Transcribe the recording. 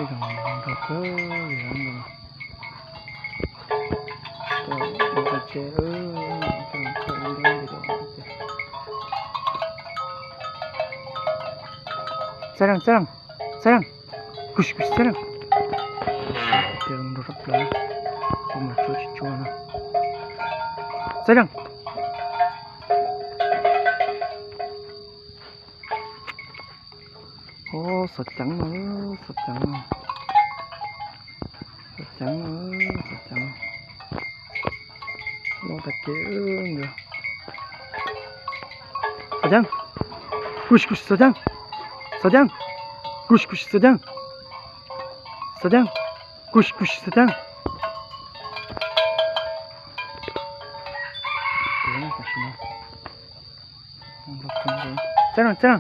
이런 거 이런 거 또 먹을 때 좀 이런 데로 사랑 사랑 사랑 구시구시 사랑 대응 놀았다 엄마 조지 좋아나 사랑 sọt trắng ơi sọt trắng sọt trắng ơi sọt trắng nó thật kế nữa sọt trắng kush kush sọt trắng sọt trắng kush kush sọt trắng sọt trắng kush kush sọt trắng 사랑 사랑